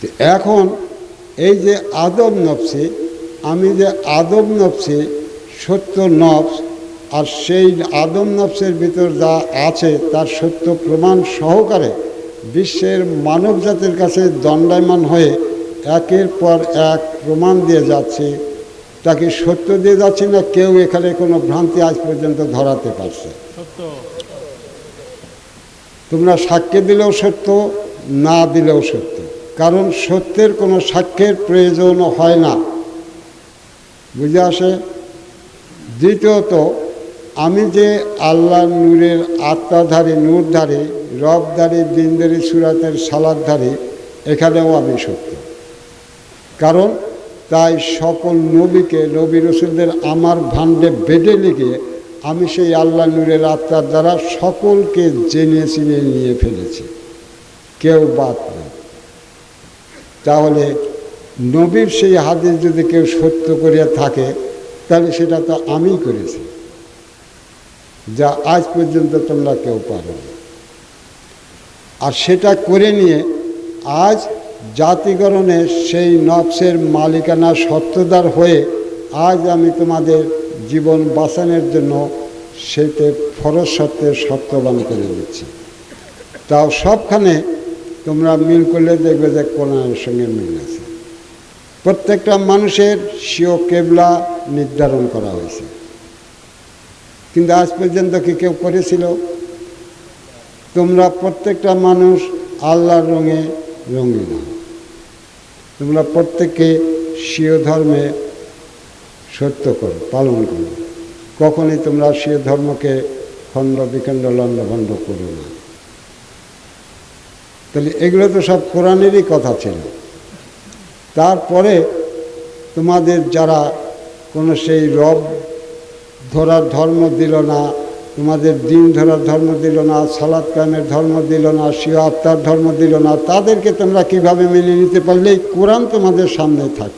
তো এখন এই যে আদব নফসি, আমি যে আদব নফসি সত্য নফস, আর সেই আদম নফসের ভিতর যা আছে তার সত্য প্রমাণ সহকারে বিশ্বের মানব জাতির কাছে দণ্ডায়মান হয়ে একের পর এক প্রমাণ দিয়ে যাচ্ছে। তাকে সত্য দিয়ে যাচ্ছে না, কেউ এখানে কোনো ভ্রান্তি আজ পর্যন্ত ধরাতে পারছে? তোমরা সাক্ষ্য দিলেও সত্য, না দিলেও সত্য, কারণ সত্যের কোনো সাক্ষ্যের প্রয়োজন হয় না। বুঝে আসে? দ্বিতীয়ত, আমি যে আল্লাহ নূরের আত্মাধারী, নূরধারী, রবধারী, দিনদারি, সুরাতের সালাদধারী, এখানেও আমি সত্য। কারণ তাই সকল নবীকে, নবী রসুলদের আমার ভাণ্ডে বেঁধে লিখে আমি সেই আল্লাহ নূরের আত্মার দ্বারা সকলকে জেনে চিনে নিয়ে ফেলেছি, কেউ বাদ নেই। তাহলে নবীর সেই হাদিস যদি কেউ সত্য করিয়া থাকে, তাহলে সেটা তো আমিই করেছি, যা আজ পর্যন্ত তোমরা কেউ পারো না। আর সেটা করে নিয়ে আজ জাতিগণে সেই নফসের মালিকানা সত্যদার হয়ে আজ আমি তোমাদের জীবন বাঁচানোর জন্য সেতে ফরজ সত্যের সত্যবান করে দিচ্ছি। তাও সবখানে তোমরা মিল করলে দেখবে যে কোরআনের সঙ্গে মিল আছে। প্রত্যেকটা মানুষের স্বীয় কেবলা নির্ধারণ করা হয়েছে, কিন্তু আজ পর্যন্ত কি কেউ করেছিল? তোমরা প্রত্যেকটা মানুষ আল্লাহর রঙে রঙিন। তোমরা প্রত্যেককে স্বীয় ধর্মে সত্য করো, পালন করো। কখনই তোমরা স্বীয় ধর্মকে খণ্ড বিখণ্ড লণ্ডভণ্ড করো না। তাহলে এগুলো তো সব কোরআনেরই কথা ছিল। তারপরে তোমাদের যারা কোনো সেই রব ধরার ধর্ম দিল না, তোমাদের দিন ধরার ধর্ম দিল না, সালাত কায়েমের ধর্ম দিল না, স্বীয় আত্মার ধর্ম দিল না, তাদেরকে তোমরা কিভাবে মেনে নিতে পারলে? কোরআন তোমাদের সামনে থাকে।